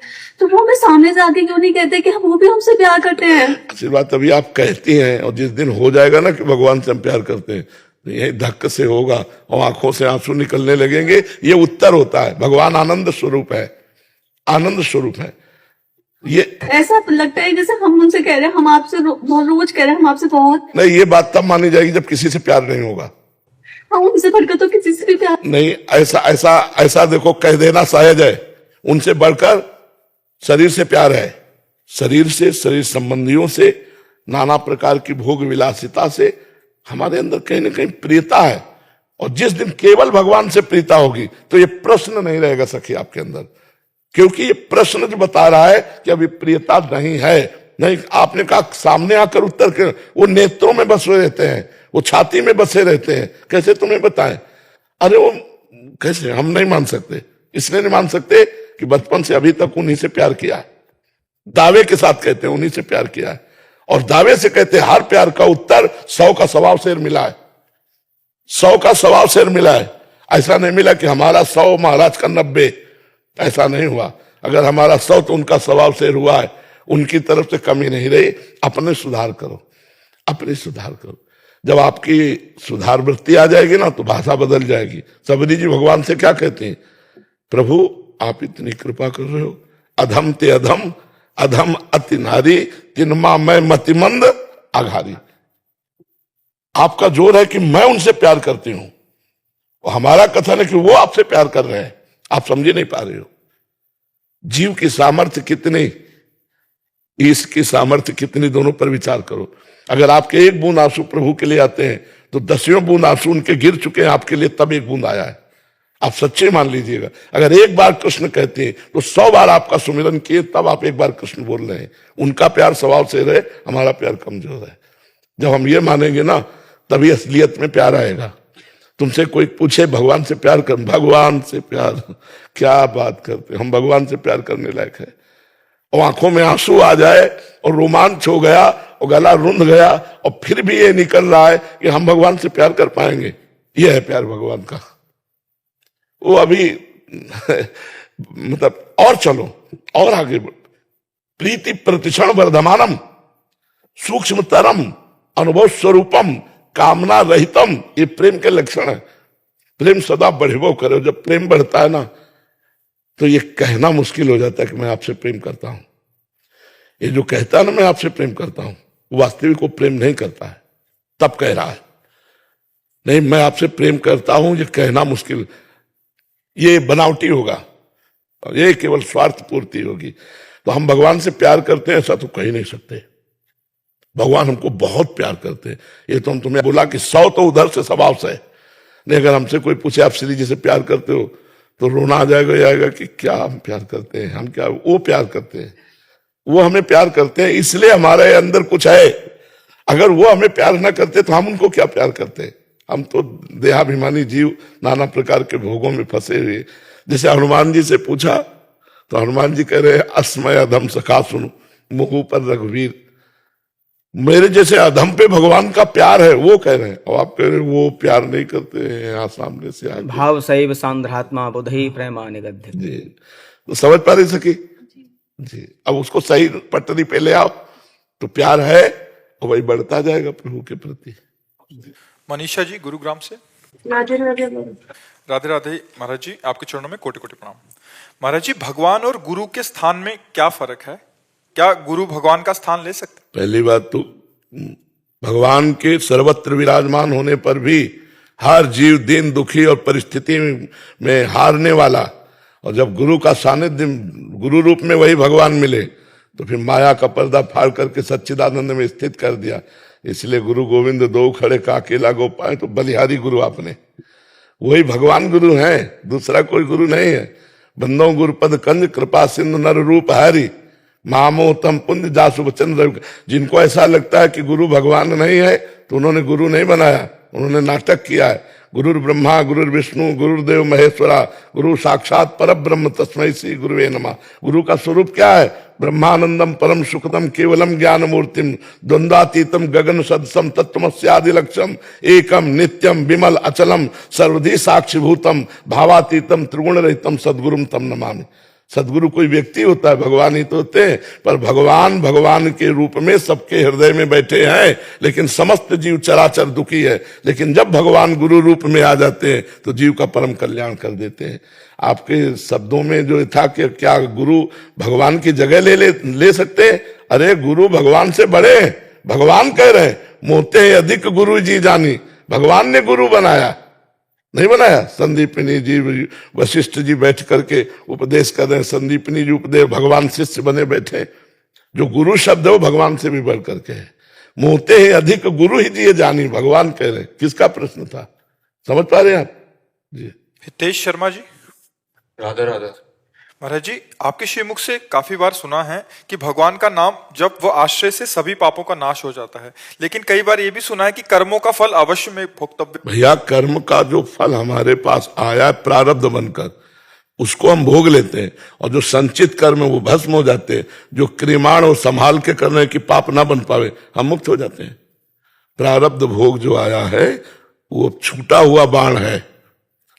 तो वो हमें सामने से आके क्यों नहीं कहते कि वो भी हमसे प्यार करते हैं? अच्छी बात अभी आप कहती हैं, और जिस दिन हो जाएगा ना कि भगवान से हम प्यार करते हैं, तो यही धक्क से होगा और आंखों से आंसू निकलने लगेंगे। ये उत्तर होता है, भगवान आनंद स्वरूप है, आनंद स्वरूप है। ये ऐसा लगता है जैसे हम उनसे कह रहे हैं, हम आपसे रोज कह रहे हैं हम आपसे बहुत। नहीं, ये बात तब मानी जाएगी जब किसी से प्यार नहीं होगा। हम उनसे बढ़कर तो किसी से भी प्यार नहीं, ऐसा देखो, कह देना सहज है, उनसे बढ़कर शरीर से प्यार है। शरीर से, शरीर संबंधियों से, नाना प्रकार की भोग विलासिता से हमारे अंदर कहीं ना कहीं प्रियता है। और जिस दिन केवल भगवान से प्रीता होगी तो ये प्रश्न नहीं रहेगा सखी आपके अंदर, क्योंकि ये प्रश्न जो बता रहा है कि अभी प्रियता नहीं है। नहीं, आपने कहा सामने आकर उत्तर के, वो नेत्रों में बसे रहते हैं, वो छाती में बसे रहते हैं, कैसे तुम्हें बताएं? अरे वो कैसे, हम नहीं मान सकते, इसलिए नहीं मान सकते कि बचपन से अभी तक उन्हीं से प्यार किया है। दावे के साथ कहते हैं उन्हीं से प्यार किया है, और दावे से कहते हैं हर प्यार का उत्तर 100 का सवाब शेर मिला है, 100 का सवाब शेर मिला है। ऐसा नहीं मिला कि हमारा 100 महाराज का 90, ऐसा नहीं हुआ। अगर हमारा 100 तो उनका सवाब शेर हुआ है, उनकी तरफ से कमी नहीं रही। अपने सुधार करो, अपने सुधार करो। जब आपकी सुधार वृत्ति आ जाएगी ना तो भाषा बदल जाएगी। सबरी जी भगवान से क्या कहते हैं? प्रभु आप इतनी कृपा कर रहे हो, अधम ते अधम, अधम अति नारी, तिनमा मैं मतिमंद आघारी। आपका जोर है कि मैं उनसे प्यार करती हूं, और हमारा कथन है कि वो आपसे प्यार कर रहे हैं। आप समझे नहीं पा रहे हो। जीव की सामर्थ्य कितनी, ईश की सामर्थ्य कितनी, दोनों पर विचार करो। अगर आपके एक बूंद आंसू प्रभु के लिए आते हैं तो 10वें बूंद आंसू उनके गिर चुके हैं आपके लिए, तब एक बूंद आया है। आप सच्चे मान लीजिएगा। अगर एक बार कृष्ण कहते हैं तो 100 बार आपका सुमिरन किए तब आप एक बार कृष्ण बोल रहे हैं। उनका प्यार स्वभाव से रहे, हमारा प्यार कमजोर है। जब हम ये मानेंगे ना तभी असलियत में प्यार आएगा। तुमसे कोई पूछे भगवान से प्यार कर, भगवान से प्यार, क्या बात करते, हम भगवान से प्यार करने लायक है। और आंखों में आंसू आ जाए और रोमांच हो गया और गला रुंध गया, और फिर भी ये निकल रहा है कि हम भगवान से प्यार कर पाएंगे, ये है प्यार भगवान का। वो अभी मतलब और चलो और आगे प्रीति प्रतिक्षण वर्धमानम सूक्ष्मतरम अनुभव स्वरूपम कामना रहितम, ये प्रेम के लक्षण है। प्रेम सदा बढ़ेबो करो। जब प्रेम बढ़ता है ना तो ये कहना मुश्किल हो जाता है कि मैं आपसे प्रेम करता हूं। ये जो कहता है ना मैं आपसे प्रेम करता हूं, वास्तविक को प्रेम नहीं करता है। तब कह रहा है। नहीं, मैं आपसे प्रेम करता हूं ये कहना मुश्किल, ये बनावटी होगा और ये केवल स्वार्थ पूर्ति होगी। तो हम भगवान से प्यार करते हैं ऐसा तो कह ही नहीं सकते। भगवान हमको बहुत प्यार करते हैं। ये तो हम तुम्हें बोला कि 100 तो उधर से स्वभाव से है। नहीं, अगर हमसे कोई पूछे आप श्री जी से प्यार करते हो तो रोना आ जाएगा कि क्या हम प्यार करते हैं, हम क्या वो प्यार करते हैं। वो हमें प्यार करते हैं इसलिए हमारे अंदर कुछ है। अगर वो हमें प्यार ना करते तो हम उनको क्या प्यार करते। हम तो देहाभिमानी जीव नाना प्रकार के भोगों में फंसे हुए। जैसे हनुमान जी से पूछा तो हनुमान जी कह रहे हैं अस्मय अधम सखा सुनो मुहु पर रघुवीर। मेरे जैसे अधम पे भगवान का प्यार है वो कह रहे हैं, और आप कह रहे हैं वो प्यार नहीं करते हैं। यहाँ सामने से आगे भाव सैव सांद्रात्मा बुधि प्रेमा निगद्य। जी, तो समझ पा रही सकी जी। अब उसको सही पटरी पे ले आओ तो प्यार है और वही बढ़ता जाएगा प्रभु के प्रति। मनीषा जी गुरुग्राम से। राधे राधे। राधे राधे महाराज जी, आपके चरणों में कोटि कोटि प्रणाम। महाराज जी, भगवान और गुरु के स्थान में क्या फर्क है? क्या गुरु भगवान का स्थान ले सकते? पहली बात तो भगवान के सर्वत्र विराजमान होने पर भी हर जीव दीन दुखी और परिस्थिति में हारने वाला, और जब गुरु का सानिध्य गुरु रूप में वही भगवान मिले तो फिर माया का पर्दा फाड़ करके सच्चिदानंद में स्थित कर दिया। इसलिए गुरु गोविंद दो खड़े का अकेला गो पाए, तो बलिहारी गुरु आपने, वही भगवान गुरु हैं, दूसरा कोई गुरु नहीं है। बंदो गुरुपद कंज कृपा सिंधु नर रूप हरि मामोतम पुण्य जासु वचन। जिनको ऐसा लगता है कि गुरु भगवान नहीं है तो उन्होंने गुरु नहीं बनाया, उन्होंने नाटक किया है। गुरुर ब्रह्मा गुरुर विष्णु गुरुदेव महेश्वरा गुरु साक्षात पर ब्रह्म तस्मै श्री गुरुवे नमः। गुरु का स्वरूप क्या है? ब्रह्मानंदम परम सुखदम केवलम ज्ञान मूर्तिम द्वंद्वातीतम गगन सदसम तत्वमस्यादि लक्ष्यम एकम नित्यम विमल अचलम सर्वधि साक्षिभूतम भावातीतम त्रिगुण रहितम सद्गुरुम तम नमामि। सदगुरु कोई व्यक्ति होता है? भगवान ही तो होते हैं। पर भगवान भगवान के रूप में सबके हृदय में बैठे हैं, लेकिन समस्त जीव चराचर दुखी है। लेकिन जब भगवान गुरु रूप में आ जाते हैं तो जीव का परम कल्याण कर देते हैं। आपके शब्दों में जो था कि क्या गुरु भगवान की जगह ले सकते हैं? अरे गुरु भगवान से बड़े हैं। भगवान कह रहे हैं मोते हैं अधिक गुरु जी जानी। भगवान ने गुरु बनाया, नहीं बनाया। संदीपनी जी वशिष्ठ जी बैठ करके उपदेश कर रहे हैं। संदीपनी जी उपदेश, भगवान शिष्य बने बैठे। जो गुरु शब्द है वो भगवान से भी बढ़ करके है। मोते हैं अधिक गुरु ही जी जानी, भगवान कह रहे। किसका प्रश्न था? समझ पा रहे हैं आप जी? हितेश शर्मा जी। राधे राधे। महाराज जी, आपके श्रीमुख से काफी बार सुना है कि भगवान का नाम जब वो आश्रय से सभी पापों का नाश हो जाता है, लेकिन कई बार ये भी सुना है कि कर्मों का फल अवश्य में भोक्तव्य। भैया, कर्म का जो फल हमारे पास आया है प्रारब्ध बनकर, उसको हम भोग लेते हैं, और जो संचित कर्म है वो भस्म हो जाते हैं। जो क्रिमाण और संभाल के करने की पाप ना बन पावे, हम मुक्त हो जाते हैं। प्रारब्ध भोग जो आया है वो छूटा हुआ बाण है,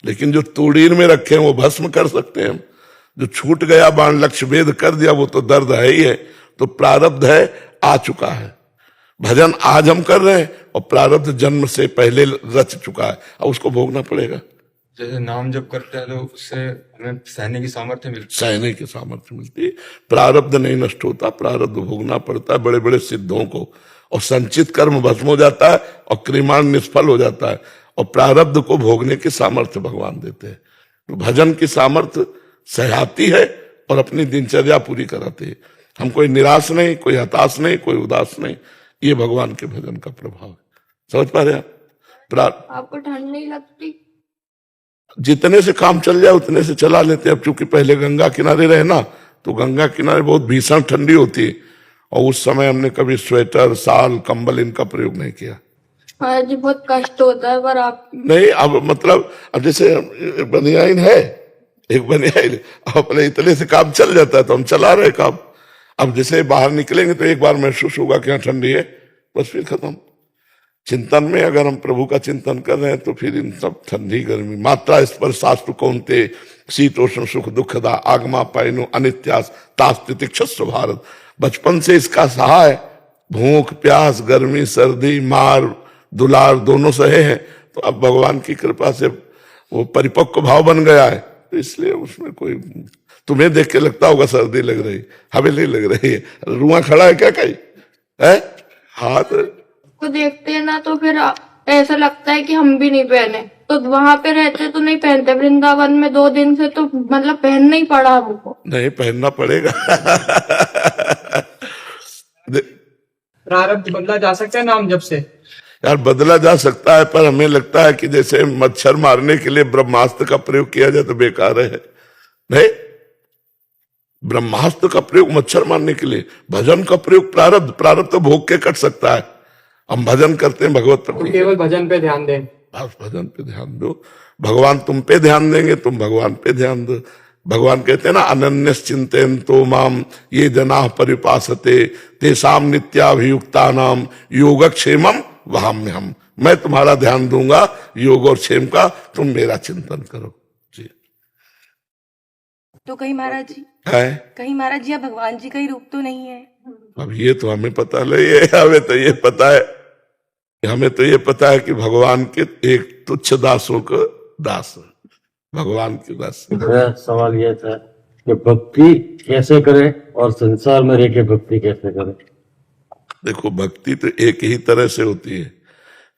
लेकिन जो तोड़ीर में रखे हैं वो भस्म कर सकते हैं हम। जो छूट गया बाण लक्ष्य भेद कर दिया वो तो दर्द है ही है। तो प्रारब्ध है, आ चुका है। भजन आज हम कर रहे हैं और प्रारब्ध जन्म से पहले रच चुका है, अब उसको भोगना पड़ेगा। जैसे नाम जब करते हैं तो उससे हमें सहने की सामर्थ्य मिलती है। सहने की सामर्थ्य मिलती है। प्रारब्ध नहीं नष्ट होता, प्रारब्ध भोगना पड़ता है बड़े बड़े सिद्धों को, और संचित कर्म भस्म हो जाता है और क्रिमाण निष्फल हो जाता है, और प्रारब्ध को भोगने की सामर्थ्य भगवान देते हैं। तो भजन की सामर्थ्य सहायती है और अपनी दिनचर्या पूरी कराती है। हम कोई निराश नहीं, कोई हताश नहीं, कोई उदास नहीं। ये भगवान के भजन का प्रभाव है। समझ पा रहे आप? आपको ठंड नहीं लगती? जितने से काम चल जाए उतने से चला लेते हैं। अब चूंकि पहले गंगा किनारे रहे ना, तो गंगा किनारे बहुत भीषण ठंडी होती है, और उस समय हमने कभी स्वेटर साल कंबल इनका प्रयोग नहीं किया। हाँ जी, बहुत कष्ट होता है। पर आप नहीं, अब मतलब अब जैसे बनियाइन है, एक बनियाइन, अपने इतने से काम चल जाता है तो हम चला रहे काम। अब जैसे बाहर निकलेंगे तो एक बार महसूस होगा कि यहाँ ठंडी है, बस फिर खत्म। चिंतन में अगर हम प्रभु का चिंतन कर रहे हैं तो फिर इन सब ठंडी गर्मी मात्रा स्पर्श शास्त्र कौनते शीतोष्ण सुख दुखदा आगमा पाइनो अनित्यास तास्तितिक्षस्व भारत। बचपन से इसका सहा है। भूख प्यास गर्मी सर्दी मार दुलार दोनों सहे हैं। तो अब भगवान की कृपा से वो परिपक्व भाव बन गया है, तो इसलिए उसमें कोई, तुम्हें देख के लगता होगा सर्दी लग रही, हमें नहीं लग रही है। रुआ खड़ा है क्या कहीं है? हाथ को देखते हैं ना तो फिर ऐसा लगता है कि हम भी नहीं पहने। तो वहां पे रहते तो नहीं पहनते, वृंदावन में 2 दिन से तो मतलब पहनना ही पड़ा हमको। नहीं पहनना पड़ेगा। प्रारब्ध बदला जा सकता है नाम जब से? यार बदला जा सकता है, पर हमें लगता है कि जैसे मच्छर मारने के लिए ब्रह्मास्त्र का प्रयोग किया जाए तो बेकार है। नहीं, ब्रह्मास्त्र का प्रयोग मच्छर मारने के लिए, भजन का प्रयोग प्रारब्ध तो भोग के कट सकता है। हम भजन करते हैं भगवत प्रति, केवल भजन पे ध्यान दें। बस भजन पे ध्यान दो, भगवान तुम पे ध्यान देंगे, तुम भगवान पे ध्यान दो। भगवान कहते हैं ना, अनन्य चिंतन तो माम ये जना परिपासते तेसाम नित्याभियुक्ता नाम योगक्षेमम वहाम्य हम। मैं तुम्हारा ध्यान दूंगा योग और क्षेम का, तुम मेरा चिंतन करो। जी तो कहीं महाराज जी, है कहीं महाराज जी आप भगवान जी का ही रूप तो नहीं है? अब ये तो हमें पता नहीं है, हमें तो ये पता है कि भगवान के एक तुच्छ दासों को दास, भगवान के दास। मेरा सवाल यह था कि भक्ति कैसे करें और संसार में रह के भक्ति कैसे करें? देखो, भक्ति तो एक ही तरह से होती है,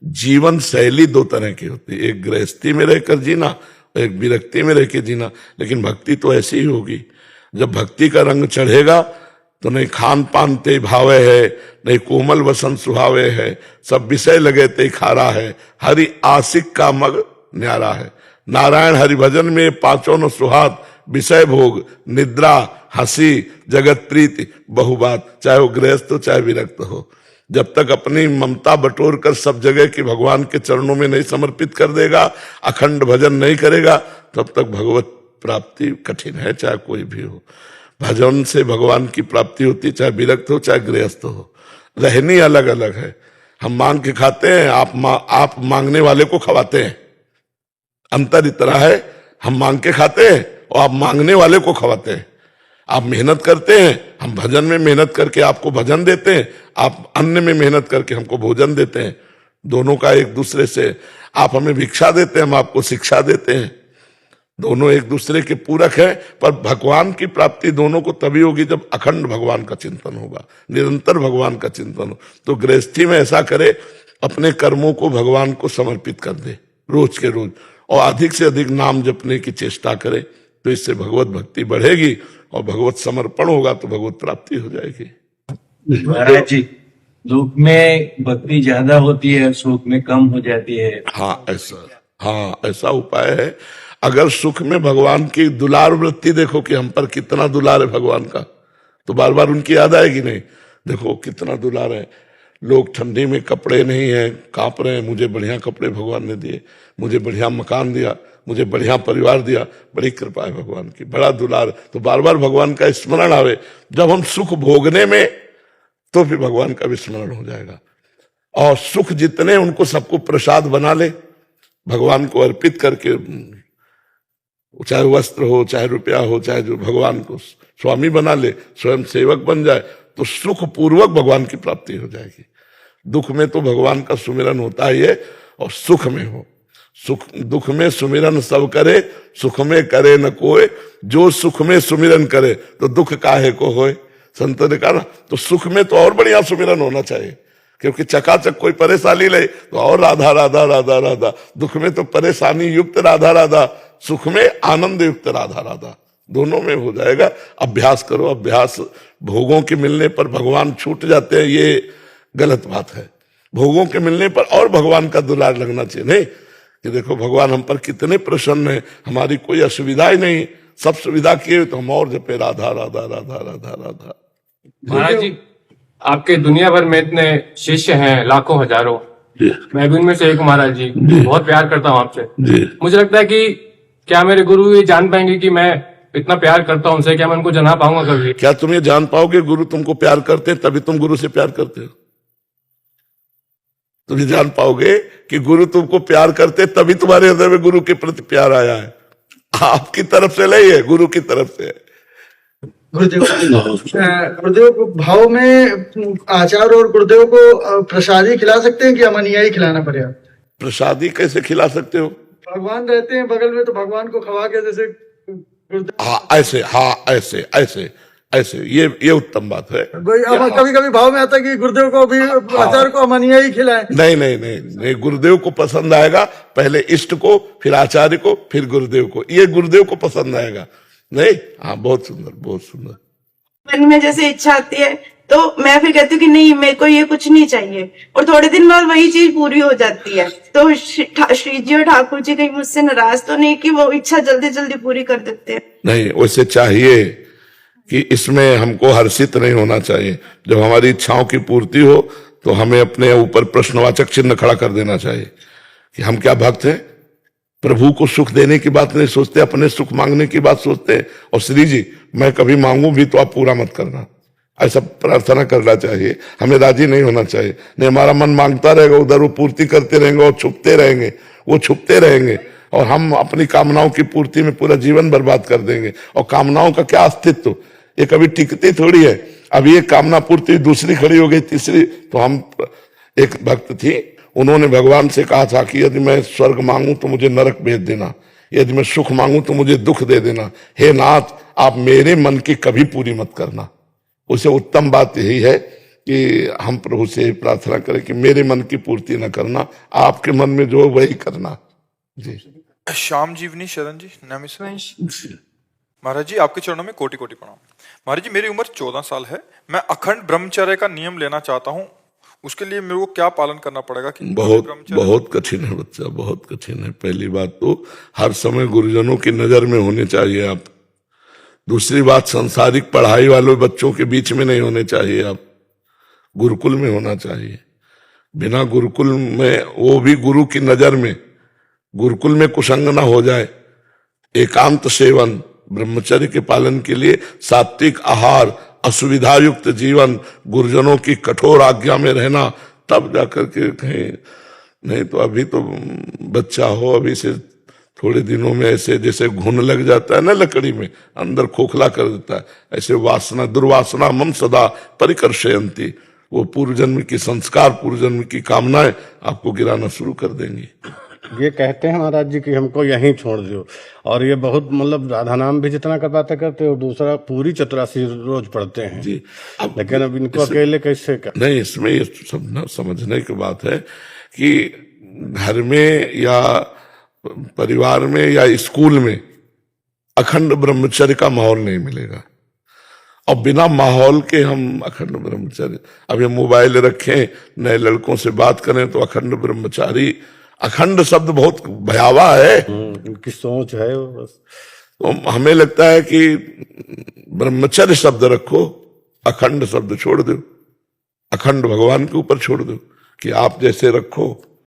जीवन शैली 2 तरह की होती है, एक गृहस्थी में रहकर जीना, एक विरक्ति में रह के जीना। लेकिन भक्ति तो ऐसी ही होगी, जब भक्ति का रंग चढ़ेगा तो नहीं खान पान ते भावे है, नहीं कोमल वसन सुहावे है, सब विषय लगे ते खारा है, हरि आशिक का मग न्यारा है। नारायण हरि भजन में 5 न सुहाद, विषय भोग, निद्रा, हंसी, जगत प्रीति, बहुबात। चाहे वो गृहस्थ हो चाहे विरक्त हो, जब तक अपनी ममता बटोर कर सब जगह की भगवान के चरणों में नहीं समर्पित कर देगा, अखंड भजन नहीं करेगा, तब तक भगवत प्राप्ति कठिन है, चाहे कोई भी हो। भजन से भगवान की प्राप्ति होती, चाहे विरक्त हो चाहे गृहस्थ हो। रहनी अलग अलग है। हम मांग के खाते हैं, आप मांगने वाले को खवाते हैं। अंतर इतना है, हम मांग के खाते हैं और आप मांगने वाले को खवाते हैं। आप मेहनत करते हैं, हम भजन में मेहनत करके आपको भजन देते हैं, आप अन्न में मेहनत करके हमको भोजन देते हैं। दोनों का एक दूसरे से, आप हमें भिक्षा देते हैं, हम आपको शिक्षा देते हैं। दोनों एक दूसरे के पूरक है, पर भगवान की प्राप्ति दोनों को तभी होगी जब अखंड भगवान का चिंतन होगा, निरंतर भगवान का चिंतन हो। तो गृहस्थी में ऐसा करे, अपने कर्मों को भगवान को समर्पित कर दे रोज के रोज, और अधिक से अधिक नाम जपने की चेष्टा करे, तो इससे भगवत भक्ति बढ़ेगी और भगवत समर्पण होगा तो भगवत प्राप्ति हो जाएगी। महाराज जी, दुख में भक्ति ज्यादा होती है, सुख में कम हो जाती है। हाँ, ऐसा उपाय है। अगर सुख में भगवान की दुलार वृत्ति देखो कि हम पर कितना दुलार है भगवान का, तो बार बार उनकी याद आएगी नहीं। देखो कितना दुलार है, लोग ठंडी में कपड़े नहीं है, कांप रहे हैं, मुझे बढ़िया कपड़े भगवान ने दिए, मुझे बढ़िया मकान दिया, मुझे बढ़िया परिवार दिया, बड़ी कृपा है भगवान की, बड़ा दुलार। तो बार बार भगवान का स्मरण आवे। जब हम सुख भोगने में, तो भी भगवान का विस्मरण हो जाएगा। और सुख जितने उनको सबको प्रसाद बना ले, भगवान को अर्पित करके, चाहे वस्त्र हो चाहे रुपया हो, चाहे जो भगवान को स्वामी बना ले, स्वयं सेवक बन जाए, तो सुख पूर्वक भगवान की प्राप्ति हो जाएगी। दुख में तो भगवान का सुमिरन होता ही है, और सुख में हो, सुख दुख में सुमिरन सब करे, सुख में करे न कोई, जो सुख में सुमिरन करे तो दुख काहे को होए। संतों ने कहा ना, तो सुख में तो और बढ़िया सुमिरन होना चाहिए, क्योंकि चकाचक कोई परेशानी ले तो और राधा राधा राधा राधा, दुख में तो परेशानी युक्त राधा राधा, सुख में आनंद युक्त राधा राधा, दोनों में हो जाएगा। अभ्यास करो, अभ्यास। भोगों के मिलने पर भगवान छूट जाते हैं, ये गलत बात है। भोगों के मिलने पर और भगवान का दुलार लगना चाहिए। नहीं कि देखो भगवान हम पर कितने प्रसन्न है, हमारी कोई असुविधा ही नहीं, सब सुविधा किए तो हम और जपे राधा राधा राधा राधा राधा। महाराज जी, आपके दुनिया भर में इतने शिष्य हैं, लाखों हजारों, मैं भी उनमें से एक। महाराज जी, बहुत प्यार करता हूँ आपसे। मुझे लगता है कि क्या मेरे गुरु ये जान पाएंगे कि मैं इतना प्यार करता हूँ उनसे, क्या मैं उनको जना पाऊंगा कभी? क्या तुम ये जान पाओगे? गुरु तुमको प्यार करते हैं तभी तुम गुरु से प्यार करते हो। तुम ये जान पाओगे कि गुरु तुमको प्यार करते तभी तुम्हारे हृदय में गुरु के प्रति प्यार आया है। आपकी तरफ से नहीं है, गुरु की तरफ से है। गुरुदेव को भाव में आचार्य और गुरुदेव को प्रसादी खिला सकते हैं कि अनुयायी खिलाना पड़ेगा? प्रसादी कैसे खिला सकते हो? भगवान रहते हैं बगल में, तो भगवान को खवा के जैसे हाँ ऐसे, हाँ ऐसे ऐसे ऐसे ये उत्तम बात है। कभी कभी भाव में आता है कि गुरुदेव को भी आचार्य को अमानिया ही खिलाए। नहीं, गुरुदेव को पसंद आएगा, पहले इष्ट को, फिर आचार्य को, फिर गुरुदेव को, ये गुरुदेव को पसंद आएगा। नहीं, हाँ, बहुत सुंदर, बहुत सुंदर। मन में जैसे इच्छा आती है तो मैं फिर कहती हूँ कि नहीं, मेरे को ये कुछ नहीं चाहिए, और थोड़े दिन बाद वही चीज पूरी हो जाती है। तो श्री जी और ठाकुर जी कहीं मुझसे नाराज तो नहीं कि वो इच्छा जल्दी जल्दी पूरी कर देते हैं? नहीं, वैसे चाहिए कि इसमें हमको हर्षित नहीं होना चाहिए। जब हमारी इच्छाओं की पूर्ति हो तो हमें अपने ऊपर प्रश्नवाचक चिन्ह खड़ा कर देना चाहिए कि हम क्या भक्त हैं? प्रभु को सुख देने की बात नहीं सोचते, अपने सुख मांगने की बात सोचते हैं। और श्री जी, मैं कभी मांगू भी तो आप पूरा मत करना, ऐसा प्रार्थना करना चाहिए। हमें राजी नहीं होना चाहिए। नहीं, हमारा मन मांगता रहेगा, उधर वो पूर्ति करते रहेंगे और छुपते रहेंगे, वो छुपते रहेंगे, और हम अपनी कामनाओं की पूर्ति में पूरा जीवन बर्बाद कर देंगे। और कामनाओं का क्या अस्तित्व, ये कभी टिकती थोड़ी है। अभी एक कामना पूर्ति, दूसरी खड़ी हो गई, तीसरी। तो हम, एक भक्त थी, उन्होंने भगवान से कहा था कि यदि मैं स्वर्ग मांगू तो मुझे नरक भेज देना, यदि मैं सुख मांगू तो मुझे दुख दे देना। हे नाथ, आप मेरे मन की कभी पूरी मत करना। उसे उत्तम बात यही है कि हम प्रभु से प्रार्थना करें कि मेरे मन की पूर्ति न करना, आपके मन में जो वही करना। जी। श्याम जीवनी शरण जी, नमस्कार महाराज जी, आपके चरणों में कोटि कोटि प्रणाम। महाराज जी, मेरी उम्र 14 साल है। मैं अखंड ब्रह्मचर्य का नियम लेना चाहता हूँ, उसके लिए मेरे को क्या पालन करना पड़ेगा? कि बहुत कठिन है बच्चा, बहुत कठिन है। पहली बात तो हर समय गुरुजनों की नजर में होने चाहिए आप। दूसरी बात, सांसारिक पढ़ाई वाले बच्चों के बीच में नहीं होने चाहिए आप, गुरुकुल में होना चाहिए। बिना गुरुकुल में, वो भी गुरु की नजर में, गुरुकुल में कुसंग न हो जाए। एकांत सेवन, ब्रह्मचर्य के पालन के लिए सात्विक आहार, असुविधा युक्त जीवन, गुरुजनों की कठोर आज्ञा में रहना, तब जाकर के कहीं। नहीं तो अभी तो बच्चा हो, अभी से थोड़े दिनों में ऐसे जैसे घुन लग जाता है ना लकड़ी में, अंदर खोखला कर देता है, ऐसे वासना, दुर्वासना मम सदा परिकर्षयन्ति, वो पूर्व जन्म की संस्कार, पूर्व जन्म की कामनाएं आपको गिराना शुरू कर देंगी। ये कहते हैं महाराज जी कि हमको यहीं छोड़ दो, और ये बहुत मतलब राधा नाम भी जितना कर पाते करते, और दूसरा पूरी चतुरासी रोज पढ़ते हैं जी। लेकिन अब इनको अकेले कैसे कर? नहीं, इसमें ये सब समझने की बात है कि घर में या परिवार में या स्कूल में अखंड ब्रह्मचर्य का माहौल नहीं मिलेगा। और बिना माहौल के हम अखंड ब्रह्मचर्य, अब ये मोबाइल रखें, नए लड़कों से बात करें तो अखंड ब्रह्मचारी, अखंड शब्द बहुत भयावह है, उनकी सोच है वो बस। तो हमें लगता है कि ब्रह्मचर्य शब्द रखो, अखंड शब्द छोड़ दो, अखंड भगवान के ऊपर छोड़ दो कि आप जैसे रखो।